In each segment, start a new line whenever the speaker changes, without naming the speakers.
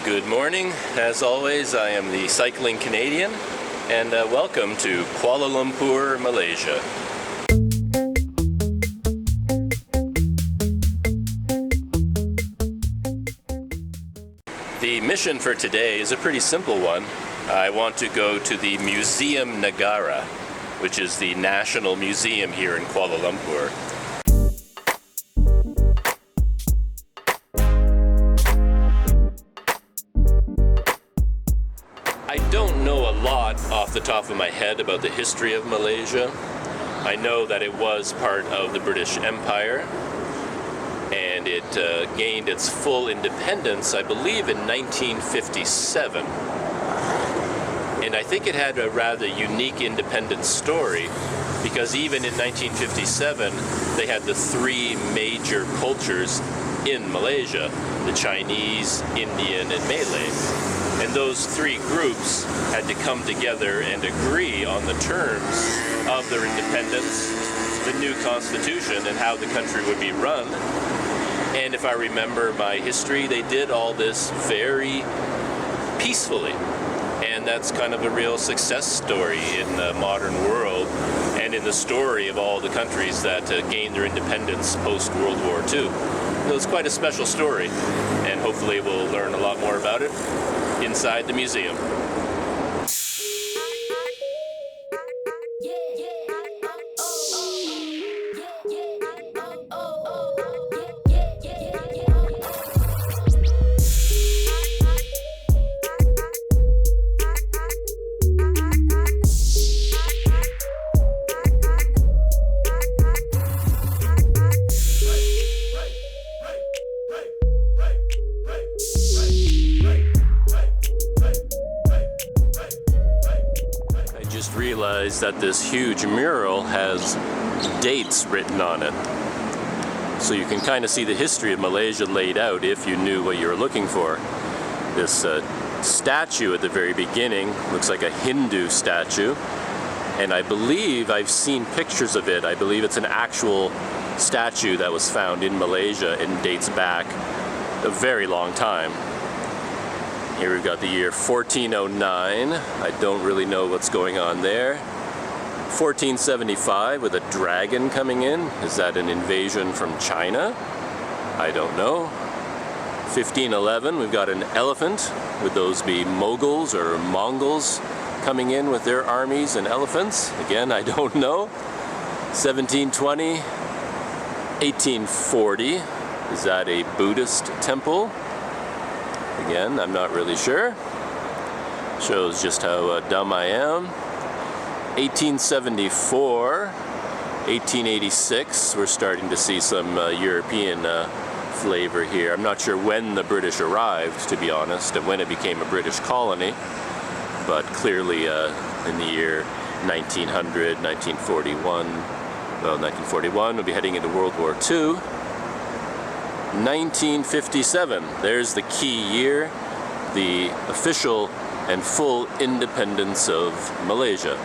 Good morning. As always, I am the Cycling Canadian, and welcome to Kuala Lumpur, Malaysia. The mission for today is a pretty simple one. I want to go to the Muzium Negara, which is the national museum here in Kuala Lumpur. I don't know a lot off the top of my head about the history of Malaysia. I know that it was part of the British Empire, and it gained its full independence, I believe, in 1957. And I think it had a rather unique independence story, because even in 1957, they had the three major cultures in Malaysia: the Chinese, Indian, and Malay. And those three groups had to come together and agree on the terms of their independence, the new constitution, and how the country would be run. And if I remember my history, they did all this very peacefully. And that's kind of a real success story in the modern world and in the story of all the countries that gained their independence post-World War II. So it's quite a special story, and hopefully we'll learn a lot more about it inside the museum. Realize that this huge mural has dates written on it. So you can kind of see the history of Malaysia laid out if you knew what you were looking for. This statue at the very beginning looks like a Hindu statue, and I believe I've seen pictures of it. I believe it's an actual statue that was found in Malaysia and dates back a very long time. Here we've got the year 1409. I don't really know what's going on there. 1475 with a dragon coming in. Is that an invasion from China? I don't know. 1511, we've got an elephant. Would those be Mughals or Mongols coming in with their armies and elephants? Again, I don't know. 1720, 1840. Is that a Buddhist temple? Again, I'm not really sure. Shows just how dumb I am. 1874, 1886, we're starting to see some European flavor here. I'm not sure when the British arrived, to be honest, and when it became a British colony, but clearly in the year 1900, 1941, well, 1941, we'll be heading into World War II. 1957, there's the key year, the official and full independence of Malaysia.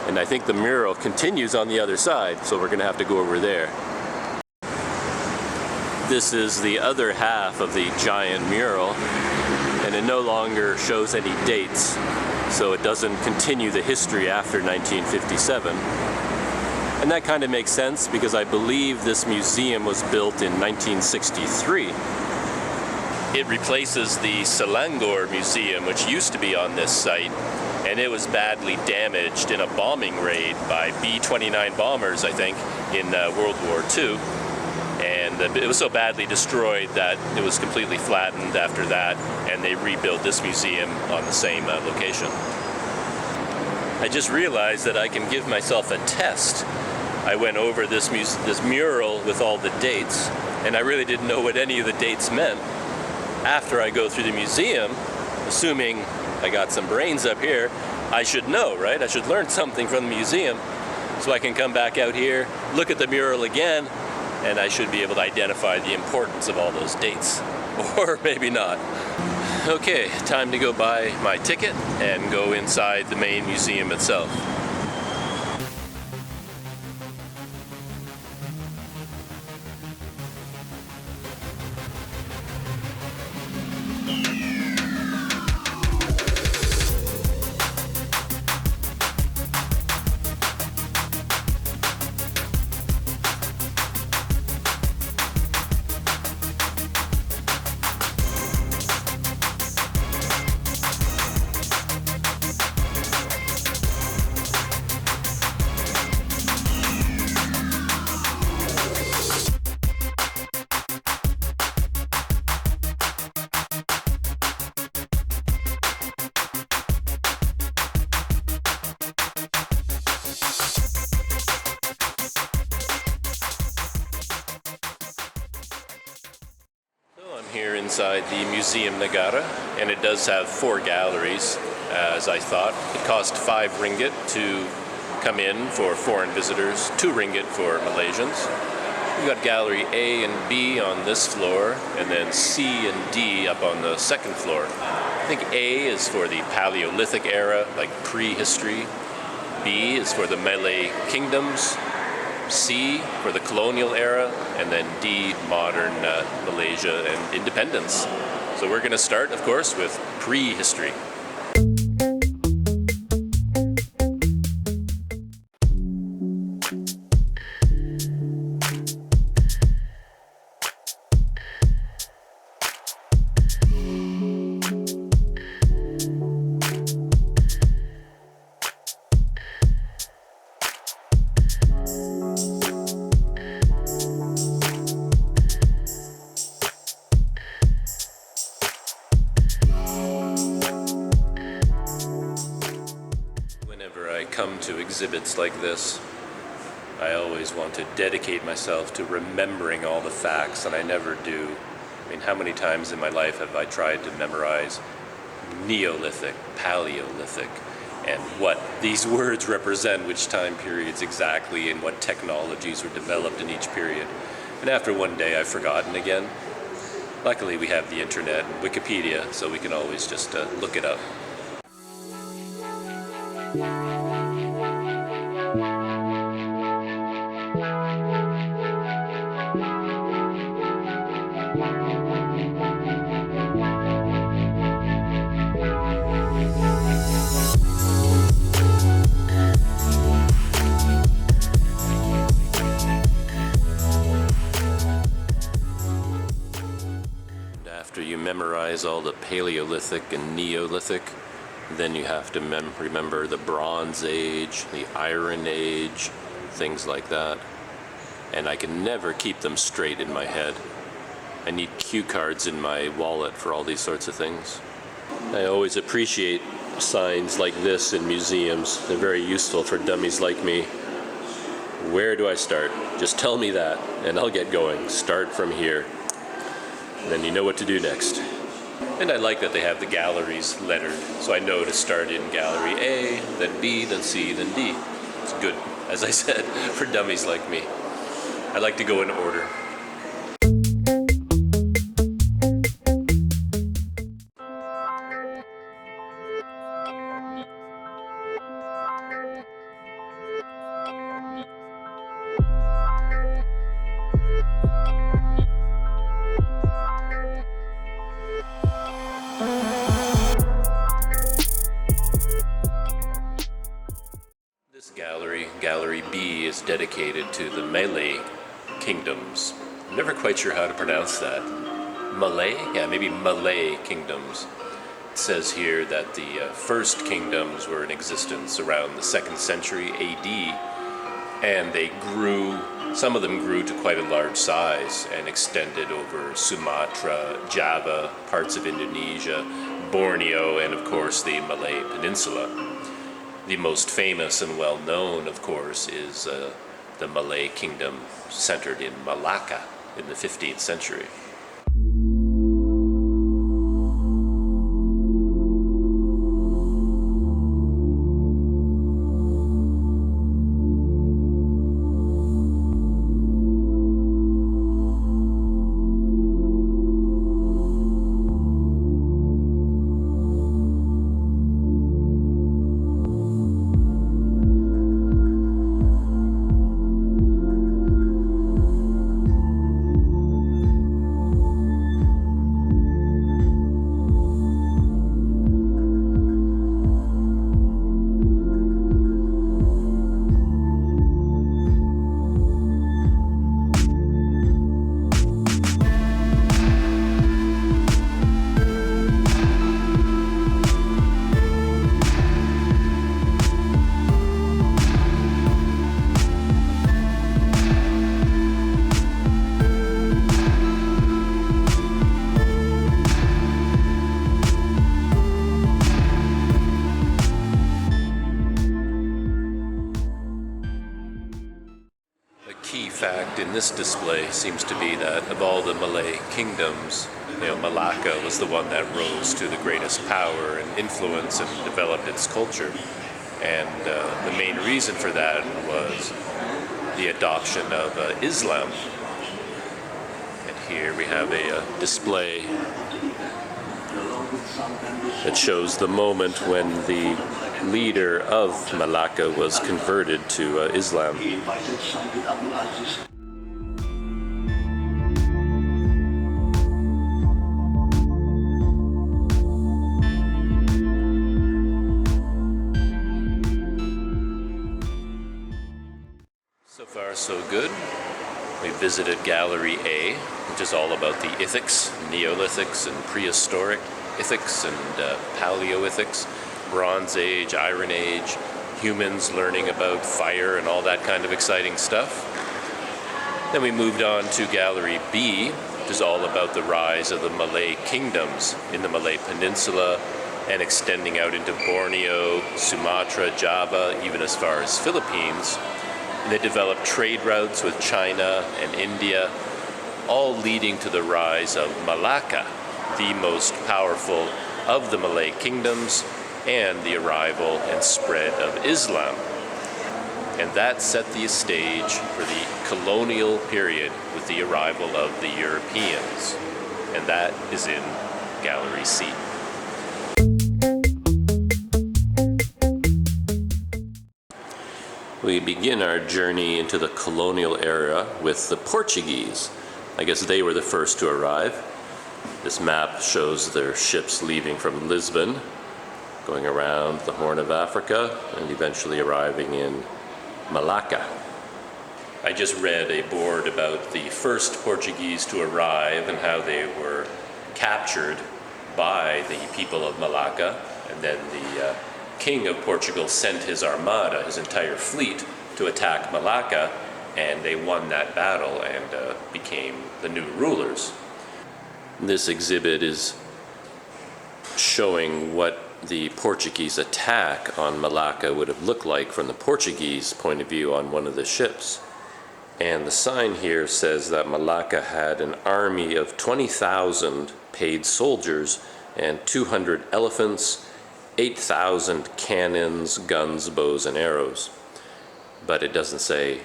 And I think the mural continues on the other side, so we're going to have to go over there. This is the other half of the giant mural, and it no longer shows any dates, so it doesn't continue the history after 1957. And that kind of makes sense because I believe this museum was built in 1963. It replaces the Selangor Museum, which used to be on this site, and it was badly damaged in a bombing raid by B-29 bombers, I think, in World War II. And it was so badly destroyed that it was completely flattened after that, and they rebuilt this museum on the same location. I just realized that I can give myself a test. I went over this mural with all the dates, and I really didn't know what any of the dates meant. After I go through the museum, assuming I got some brains up here, I should know, right? I should learn something from the museum, so I can come back out here, look at the mural again, and I should be able to identify the importance of all those dates. Or maybe not. Okay, time to go buy my ticket and go inside the main museum itself. here inside the Muzium Negara, and it does have 4 galleries, as I thought. It cost 5 ringgit to come in for foreign visitors, 2 ringgit for Malaysians. We've got gallery A and B on this floor, and then C and D up on the second floor. I think A is for the paleolithic era, like prehistory. B is for the Malay kingdoms. C for the colonial era, and then D, modern Malaysia and independence. So we're going to start, of course, with prehistory. Come to exhibits like this, I always want to dedicate myself to remembering all the facts, and I never do. I mean, how many times in my life have I tried to memorize neolithic, paleolithic, and what these words represent, which time periods exactly, and what technologies were developed in each period. And after one day, I've forgotten again. Luckily, we have the internet and Wikipedia, so we can always just look it up. After you memorize all the Paleolithic and Neolithic, then you have to remember the Bronze Age, the Iron Age, things like that. And I can never keep them straight in my head. I need cue cards in my wallet for all these sorts of things. I always appreciate signs like this in museums. They're very useful for dummies like me. Where do I start? Just tell me that, and I'll get going. Start from here. Then you know what to do next. And I like that they have the galleries lettered, so I know to start in gallery A, then B, then C, then D. It's good, as I said, for dummies like me. I like to go in order. This gallery B, is dedicated to the Malay kingdoms. I'm never quite sure how to pronounce that. Malay? Yeah, maybe Malay kingdoms. It says here that the first kingdoms were in existence around the 2nd century AD, and they grew, some of them grew to quite a large size and extended over Sumatra, Java, parts of Indonesia, Borneo, and of course the Malay peninsula. The most famous and well-known, of course, is the Malay kingdom centered in Malacca in the 15th century. this display seems to be that of all the Malay kingdoms, Malacca was the one that rose to the greatest power and influence and developed its culture. And the main reason for that was the adoption of Islam. And here we have a display that shows the moment when the leader of Malacca was converted to Islam. So far, so good. We visited Gallery A, which is all about the ithics, neolithics, and prehistoric ithics and paleolithics, Bronze Age, Iron Age, humans learning about fire and all that kind of exciting stuff. Then we moved on to Gallery B, which is all about the rise of the Malay kingdoms in the Malay Peninsula and extending out into Borneo, Sumatra, Java, even as far as Philippines. And they developed trade routes with China and India, all leading to the rise of Malacca, the most powerful of the Malay kingdoms, and the arrival and spread of Islam. And that set the stage for the colonial period with the arrival of the Europeans. And that is in Gallery C. We begin our journey into the colonial era with the Portuguese. I guess they were the first to arrive. This map shows their ships leaving from Lisbon, going around the Horn of Africa, and eventually arriving in Malacca. I just read a board about the first Portuguese to arrive and how they were captured by the people of Malacca, and then the King of Portugal sent his armada, his entire fleet, to attack Malacca, and they won that battle and became the new rulers. This exhibit is showing what the Portuguese attack on Malacca would have looked like from the Portuguese point of view on one of the ships. And the sign here says that Malacca had an army of 20,000 paid soldiers and 200 elephants, 8,000 cannons, guns, bows, and arrows. But it doesn't say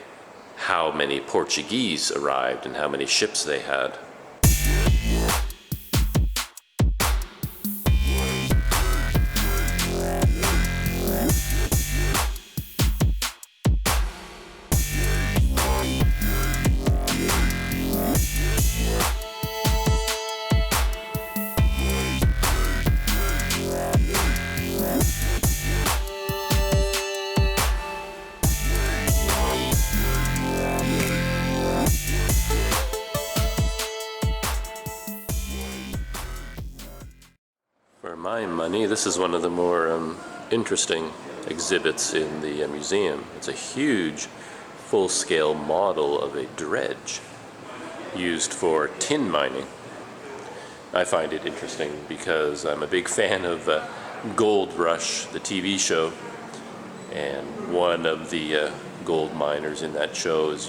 how many Portuguese arrived and how many ships they had. For my money, this is one of the more interesting exhibits in the museum. It's a huge, full-scale model of a dredge used for tin mining. I find it interesting because I'm a big fan of Gold Rush, the TV show, and one of the gold miners in that show is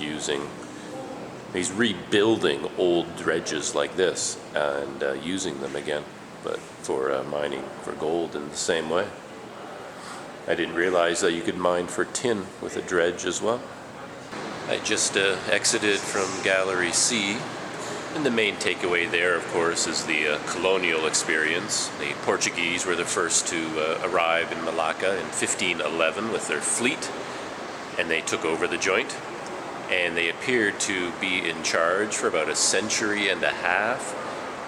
he's rebuilding old dredges like this and using them again, but for mining for gold in the same way. I didn't realize that you could mine for tin with a dredge as well. I just exited from Gallery C, and the main takeaway there, of course, is the colonial experience. The Portuguese were the first to arrive in Malacca in 1511 with their fleet, and they took over the joint, and they appeared to be in charge for about a century and a half,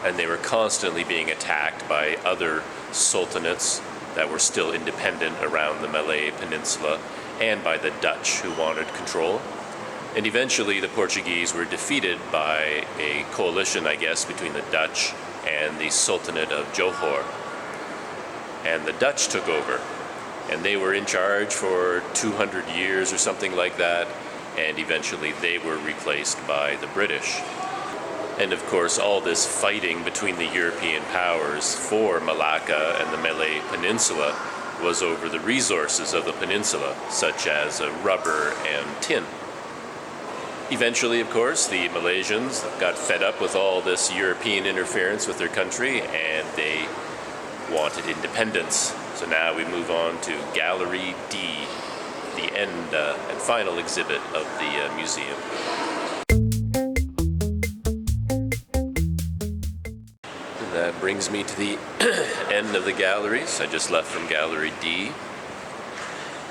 and they were constantly being attacked by other sultanates that were still independent around the Malay Peninsula, and by the Dutch, who wanted control. And eventually the Portuguese were defeated by a coalition, I guess, between the Dutch and the Sultanate of Johor. And the Dutch took over, and they were in charge for 200 years or something like that, and eventually they were replaced by the British. And of course, all this fighting between the European powers for Malacca and the Malay Peninsula was over the resources of the peninsula, such as rubber and tin. Eventually, of course, the Malaysians got fed up with all this European interference with their country, and they wanted independence. So now we move on to Gallery D, the end and final exhibit of the museum. And that brings me to the end of the galleries. I just left from Gallery D.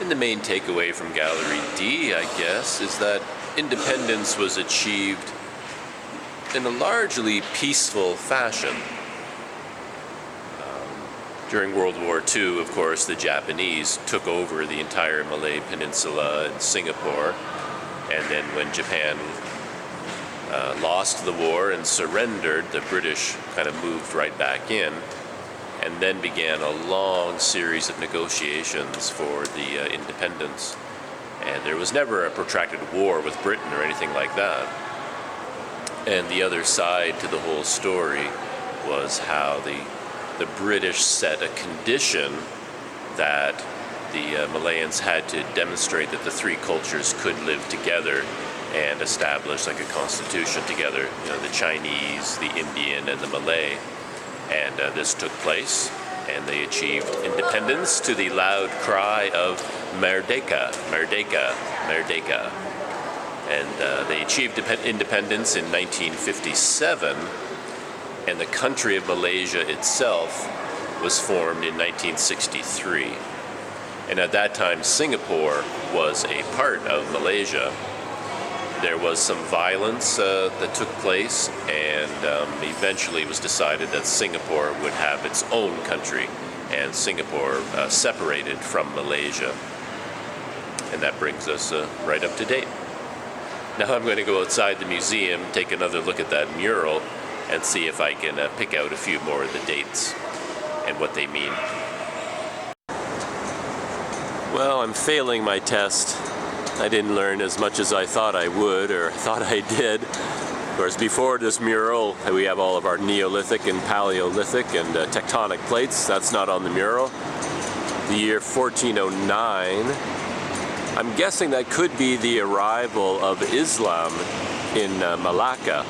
And the main takeaway from Gallery D, I guess, is that independence was achieved in a largely peaceful fashion. During World War II, of course, the Japanese took over the entire Malay peninsula and Singapore, and then when Japan lost the war and surrendered, the British kind of moved right back in, and then began a long series of negotiations for the independence. And there was never a protracted war with Britain or anything like that. And the other side to the whole story was how the British set a condition that the Malayans had to demonstrate that the three cultures could live together and establish like a constitution together, you know, the Chinese, the Indian, and the Malay. And this took place, and they achieved independence to the loud cry of Merdeka, Merdeka, Merdeka. And they achieved independence in 1957, and the country of Malaysia itself was formed in 1963. And at that time, Singapore was a part of Malaysia. There was some violence that took place, and eventually it was decided that Singapore would have its own country, and Singapore separated from Malaysia. And that brings us right up to date. Now I'm going to go outside the museum, take another look at that mural, and see if I can pick out a few more of the dates and what they mean. Well, I'm failing my test. I didn't learn as much as I thought I would, or thought I did. Of course, before this mural, we have all of our Neolithic and Paleolithic and tectonic plates. That's not on the mural. The year 1409, I'm guessing that could be the arrival of Islam in Malacca,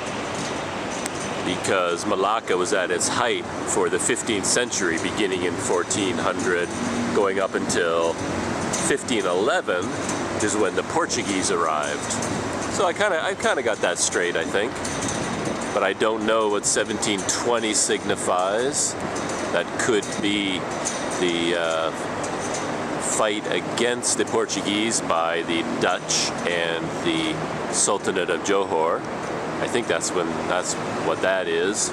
because Malacca was at its height for the 15th century, beginning in 1400, going up until 1511, which is when the Portuguese arrived. So I kind of got that straight, I think. But I don't know what 1720 signifies. That could be the fight against the Portuguese by the Dutch and the Sultanate of Johor. I think that's what that is.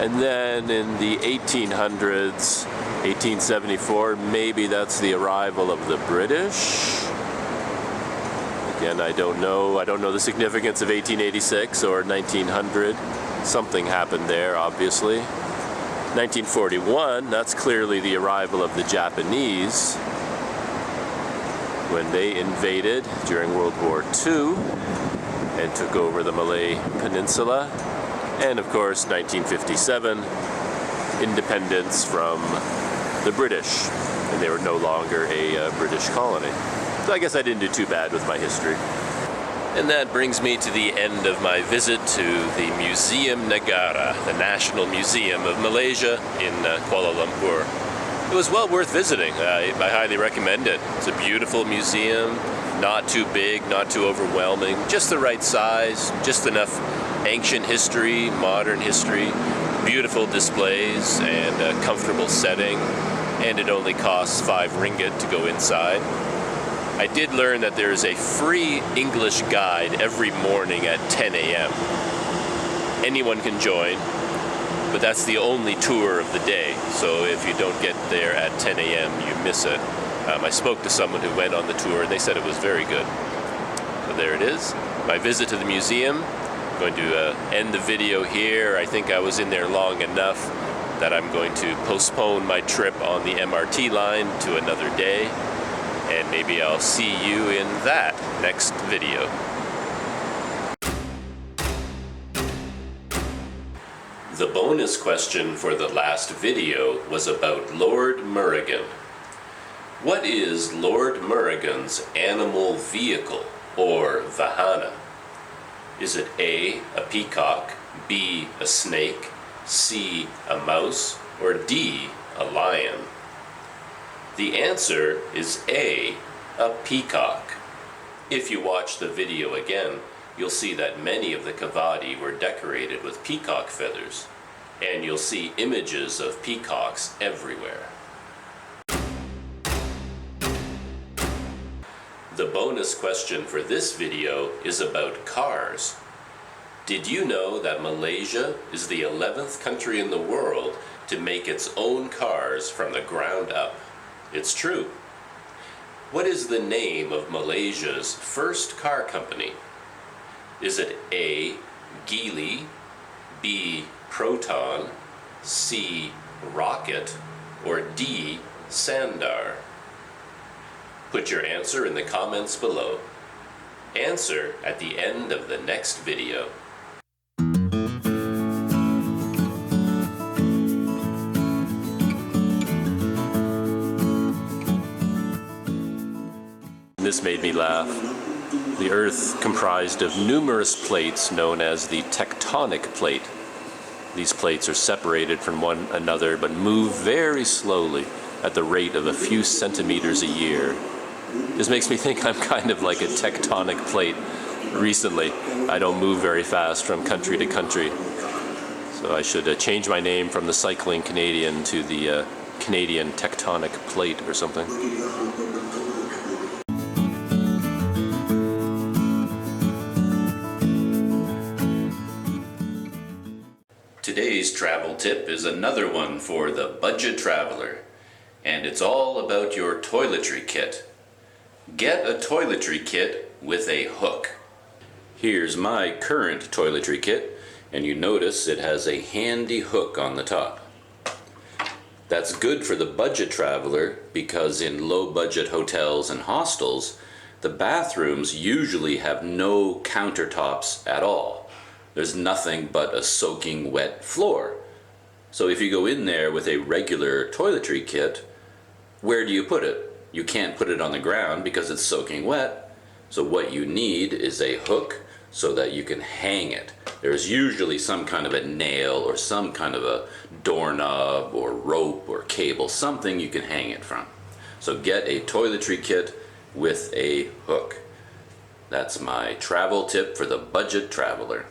And then in the 1800s, 1874, maybe that's the arrival of the British. Again, I don't know. I don't know the significance of 1886 or 1900. Something happened there, obviously. 1941, that's clearly the arrival of the Japanese when they invaded during World War II and took over the Malay Peninsula. And of course, 1957, independence from the British, and they were no longer a British colony. So I guess I didn't do too bad with my history. And that brings me to the end of my visit to the Muzium Negara, the National Museum of Malaysia in Kuala Lumpur. It was well worth visiting. I highly recommend it. It's a beautiful museum, not too big, not too overwhelming, just the right size, just enough ancient history, modern history, beautiful displays, and a comfortable setting, and it only costs 5 ringgit to go inside. I did learn that there is a free English guide every morning at 10 a.m. Anyone can join, but that's the only tour of the day, so if you don't get there at 10 a.m., you miss it. I spoke to someone who went on the tour, and they said it was very good. So there it is, my visit to the museum. I'm going to end the video here. I think I was in there long enough that I'm going to postpone my trip on the MRT line to another day, and maybe I'll see you in that next video. The bonus question for the last video was about Lord Murrigan. What is Lord Murrigan's animal vehicle, or vahana? Is it A, a peacock, B, a snake, C, a mouse, or D, a lion? The answer is A, a peacock. If you watch the video again, you'll see that many of the kavadi were decorated with peacock feathers, and you'll see images of peacocks everywhere. The bonus question for this video is about cars. Did you know that Malaysia is the 11th country in the world to make its own cars from the ground up? It's true. What is the name of Malaysia's first car company? Is it A, Geely, B, Proton, C, Rocket, or D, Sandar? Put your answer in the comments below. Answer at the end of the next video. This made me laugh. The Earth comprised of numerous plates known as the tectonic plate. These plates are separated from one another but move very slowly at the rate of a few centimeters a year. This makes me think I'm kind of like a tectonic plate recently. I don't move very fast from country to country. So I should change my name from the Cycling Canadian to the Canadian Tectonic Plate or something. Today's travel tip is another one for the budget traveler, and it's all about your toiletry kit. Get a toiletry kit with a hook. Here's my current toiletry kit, and you notice it has a handy hook on the top. That's good for the budget traveler because in low-budget hotels and hostels, the bathrooms usually have no countertops at all. There's nothing but a soaking wet floor. So if you go in there with a regular toiletry kit, where do you put it? You can't put it on the ground because it's soaking wet. So what you need is a hook so that you can hang it. There's usually some kind of a nail or some kind of a doorknob or rope or cable, something you can hang it from. So get a toiletry kit with a hook. That's my travel tip for the budget traveler.